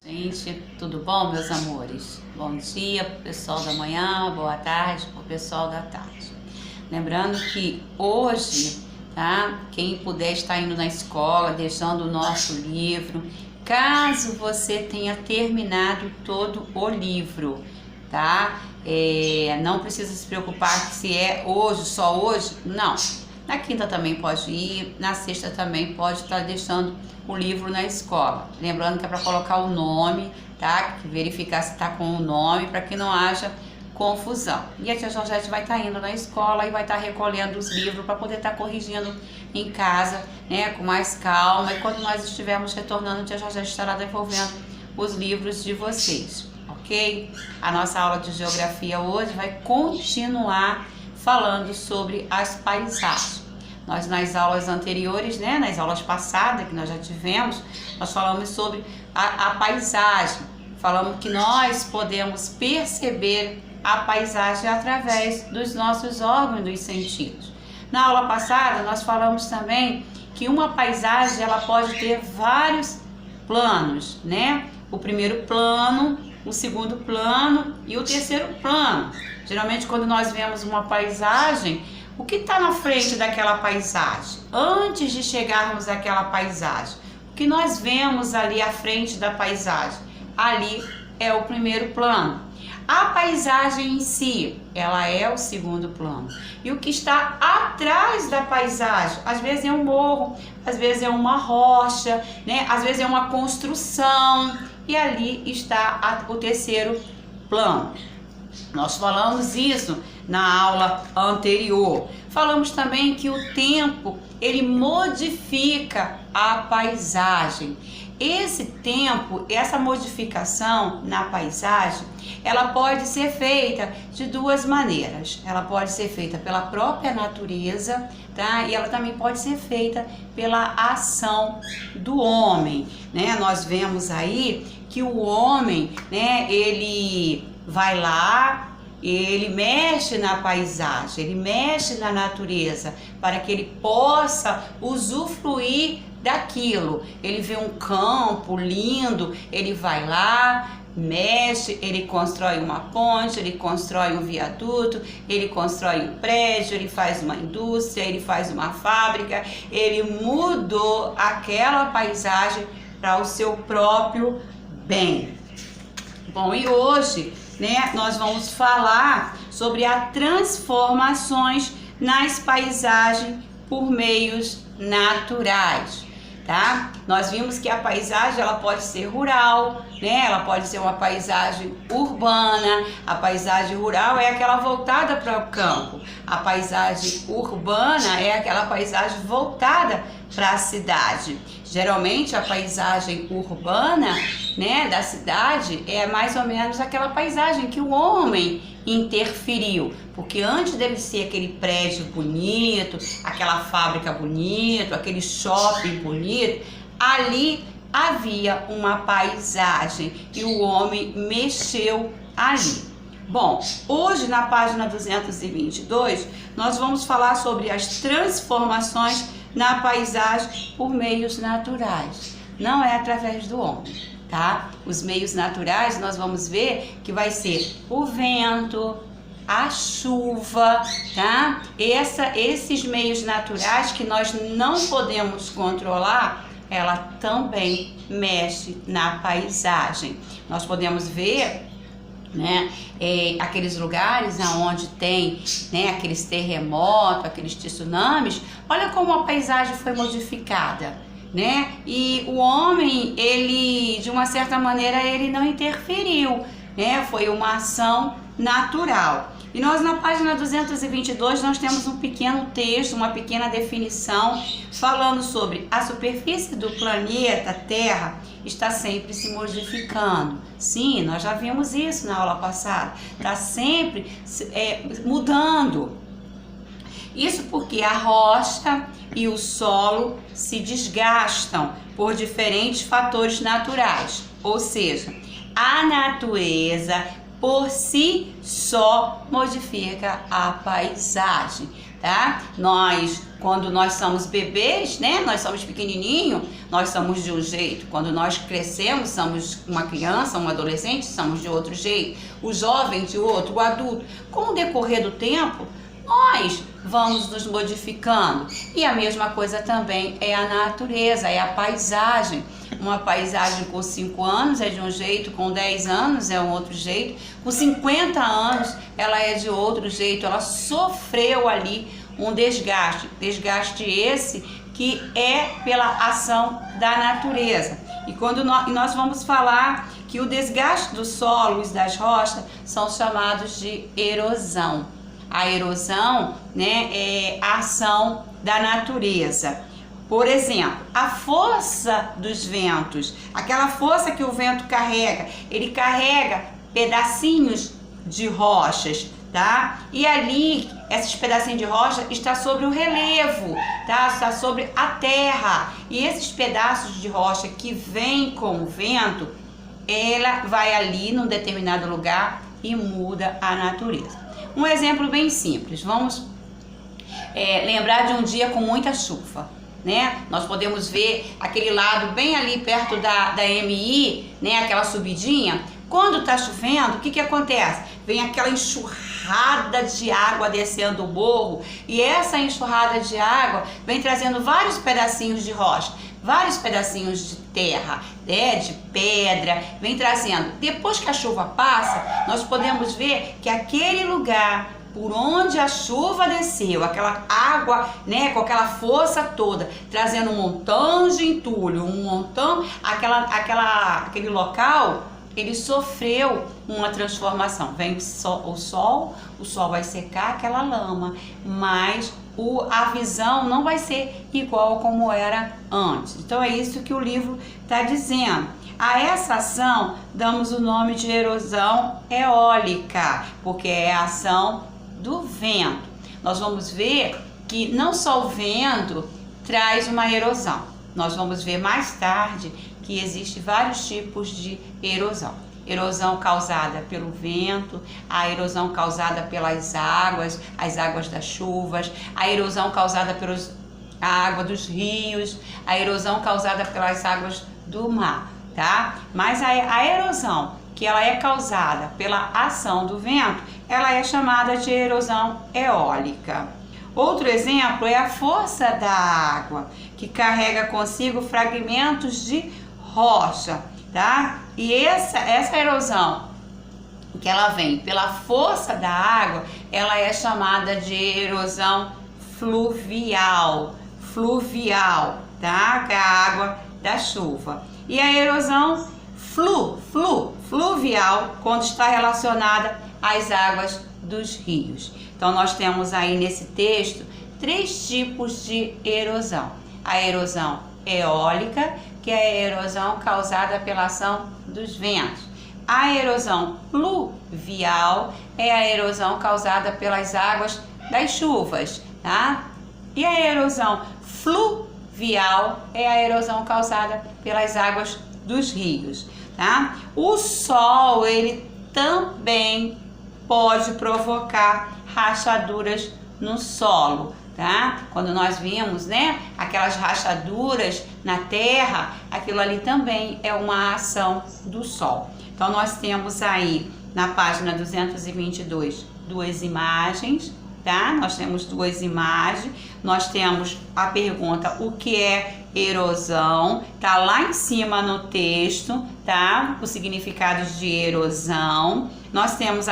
Gente, tudo bom, meus amores? Bom dia pro pessoal da manhã, boa tarde pro pessoal da tarde. Lembrando que hoje, tá? Quem puder estar indo na escola, deixando o nosso livro, caso você tenha terminado todo o livro, tá? Não precisa se preocupar se é hoje, só hoje, não. Na quinta também pode ir, na sexta também pode estar deixando o livro na escola. Lembrando que é para colocar o nome, tá? Verificar se está com o nome, para que não haja confusão. E a tia Georgette vai estar indo na escola e vai estar recolhendo os livros para poder estar corrigindo em casa, né? Com mais calma. E quando nós estivermos retornando, a tia Georgette estará devolvendo os livros de vocês, ok? A nossa aula de geografia hoje vai continuar falando sobre as paisagens. Nós nas aulas anteriores, né, nas aulas passadas que nós já tivemos, nós falamos sobre a paisagem. Falamos que nós podemos perceber a paisagem através dos nossos órgãos dos sentidos. Na aula passada nós falamos também que uma paisagem ela pode ter vários planos, né? O primeiro plano, o segundo plano e o terceiro plano. Geralmente quando nós vemos uma paisagem, o que está na frente daquela paisagem? Antes de chegarmos àquela paisagem, o que nós vemos ali à frente da paisagem? Ali é o primeiro plano. A paisagem em si, ela é o segundo plano. E o que está atrás da paisagem? Às vezes é um morro, às vezes é uma rocha, né? Às vezes é uma construção. E ali está o terceiro plano. Nós falamos isso na aula anterior. Falamos também que o tempo, ele modifica a paisagem. Esse tempo, essa modificação na paisagem, ela pode ser feita de duas maneiras. Ela pode ser feita pela própria natureza, tá? E ela também pode ser feita pela ação do homem, né? Nós vemos aí que o homem, né, ele vai lá, ele mexe na paisagem, ele mexe na natureza para que ele possa usufruir daquilo. Ele vê um campo lindo, ele vai lá, mexe, ele constrói uma ponte, ele constrói um viaduto, ele constrói um prédio, ele faz uma indústria, ele faz uma fábrica, ele mudou aquela paisagem para o seu próprio bem. Bom, e hoje, né, nós vamos falar sobre as transformações nas paisagens por meios naturais, tá? Nós vimos que a paisagem ela pode ser rural, né? Ela pode ser uma paisagem urbana. A paisagem rural é aquela voltada para o campo. A paisagem urbana é aquela paisagem voltada para a cidade. Geralmente a paisagem urbana, né, da cidade é mais ou menos aquela paisagem que o homem interferiu, porque antes dele ser aquele prédio bonito, aquela fábrica bonita, aquele shopping bonito, ali havia uma paisagem e o homem mexeu ali. Bom, hoje na página 222 nós vamos falar sobre as transformações na paisagem por meios naturais, não é através do homem, tá? Os meios naturais nós vamos ver que vai ser o vento, a chuva, tá? Esses meios naturais que nós não podemos controlar, ela também mexe na paisagem. Nós podemos ver, né, aqueles lugares onde tem, né, aqueles terremotos, aqueles tsunamis, olha como a paisagem foi modificada, né? E o homem, ele, de uma certa maneira, ele não interferiu, né? Foi uma ação natural. E nós na página 222 nós temos um pequeno texto, uma pequena definição falando sobre a superfície do planeta Terra está sempre se modificando. Sim, nós já vimos isso na aula passada. Está sempre mudando. Isso porque a rocha e o solo se desgastam por diferentes fatores naturais. Ou seja, a natureza por si só modifica a paisagem. tá? Quando nós somos bebês, né? Nós somos pequenininho, nós somos de um jeito. Quando nós crescemos, somos uma criança, um adolescente, somos de outro jeito. O jovem de outro, o adulto. Com o decorrer do tempo, nós vamos nos modificando. E a mesma coisa também é a natureza, é a paisagem. Uma paisagem com 5 anos é de um jeito, com 10 anos é um outro jeito, com 50 anos ela é de outro jeito. Ela sofreu ali um desgaste esse que é pela ação da natureza. E quando nós vamos falar que o desgaste dos solos, das rochas, são chamados de erosão. A erosão, né, é a ação da natureza. Por exemplo, a força dos ventos, aquela força que o vento carrega, ele carrega pedacinhos de rochas, tá? E ali, esses pedacinhos de rocha está sobre o relevo, tá? Está sobre a terra. E esses pedaços de rocha que vêm com o vento, ela vai ali num determinado lugar e muda a natureza. Um exemplo bem simples, vamos lembrar de um dia com muita chuva, né? Nós podemos ver aquele lado bem ali perto da MI, né? Aquela subidinha. Quando está chovendo, o que acontece? Vem aquela enxurrada de água descendo o morro, e essa enxurrada de água vem trazendo vários pedacinhos de rocha, vários pedacinhos de terra, né, de pedra, vem trazendo. Depois que a chuva passa, nós podemos ver que aquele lugar por onde a chuva desceu, aquela água, né, com aquela força toda, trazendo um montão de entulho, um montão, aquele local, ele sofreu uma transformação. Vem o sol vai secar aquela lama, mas a visão não vai ser igual como era antes. Então é isso que o livro está dizendo. A essa ação damos o nome de erosão eólica, porque é a ação do vento. Nós vamos ver que não só o vento traz uma erosão. Nós vamos ver mais tarde que existem vários tipos de erosão. Erosão causada pelo vento, a erosão causada pelas águas, as águas das chuvas, a erosão causada pela água dos rios, a erosão causada pelas águas do mar, tá? Mas a erosão que ela é causada pela ação do vento, ela é chamada de erosão eólica. Outro exemplo é a força da água, que carrega consigo fragmentos de rocha, tá? E essa erosão que ela vem pela força da água, ela é chamada de erosão fluvial, tá? Que é a água da chuva. E a erosão fluvial, quando está relacionada às águas dos rios. Então nós temos aí nesse texto 3 tipos de erosão. A erosão eólica, que é a erosão causada pela ação dos ventos. A erosão pluvial é a erosão causada pelas águas das chuvas, tá? E a erosão fluvial é a erosão causada pelas águas dos rios, tá? O sol, ele também pode provocar rachaduras no solo, tá? Quando nós vimos, né, aquelas rachaduras na terra, aquilo ali também é uma ação do sol. Então nós temos aí na página 222 2 imagens, tá? Nós temos 2 imagens. Nós temos a pergunta: o que é erosão? Tá lá em cima no texto, tá? Os significados de erosão. Nós temos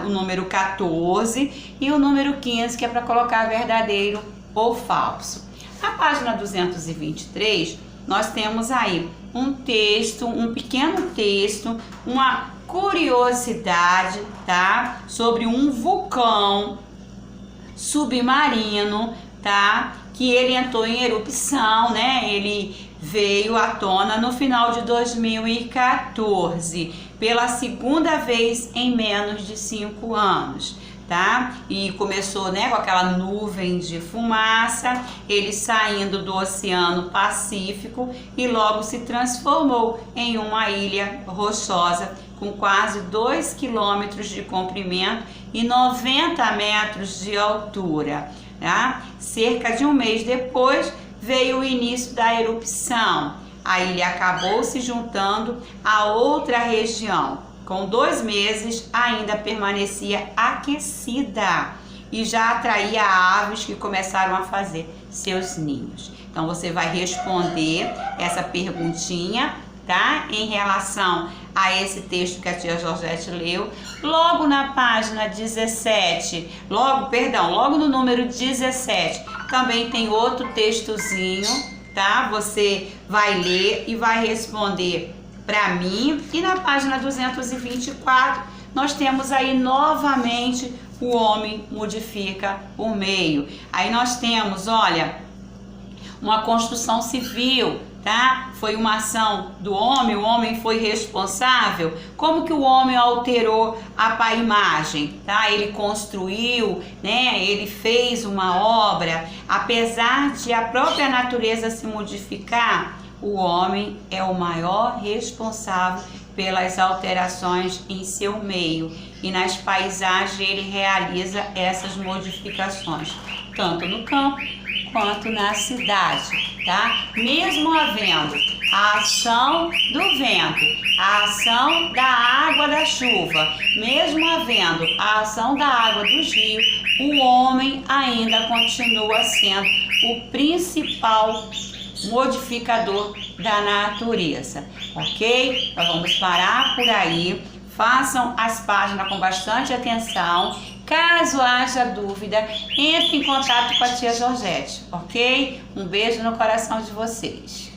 o número 14 e o número 15, que é para colocar verdadeiro ou falso. Na página 223, nós temos aí um texto, um pequeno texto, uma curiosidade, tá? Sobre um vulcão submarino, tá? Que ele entrou em erupção, né? Ele veio à tona no final de 2014, pela segunda vez em menos de 5 anos, tá? E começou, né, com aquela nuvem de fumaça, ele saindo do Oceano Pacífico e logo se transformou em uma ilha rochosa com quase 2 quilômetros de comprimento e 90 metros de altura. tá? Cerca de um mês depois veio o início da erupção. A ilha acabou se juntando a outra região. Com 2 meses ainda permanecia aquecida e já atraía aves que começaram a fazer seus ninhos. Então você vai responder essa perguntinha, tá? Em relação a esse texto que a tia Georgette leu, logo na página 17, logo no número 17, também tem outro textozinho, tá? Você vai ler e vai responder para mim. E na página 224, nós temos aí novamente o homem modifica o meio. Aí nós temos, olha, uma construção civil, tá? Foi uma ação do homem, o homem foi responsável. Como que o homem alterou a imagem, tá? Ele construiu, né? Ele fez uma obra. Apesar de a própria natureza se modificar, o homem é o maior responsável pelas alterações em seu meio, e nas paisagens ele realiza essas modificações, tanto no campo quanto na cidade, tá? Mesmo havendo a ação do vento, a ação da água da chuva, mesmo havendo a ação da água dos rios, o homem ainda continua sendo o principal modificador da natureza, ok? Então vamos parar por aí, façam as páginas com bastante atenção. Caso haja dúvida, entre em contato com a tia Georgette, ok? Um beijo no coração de vocês.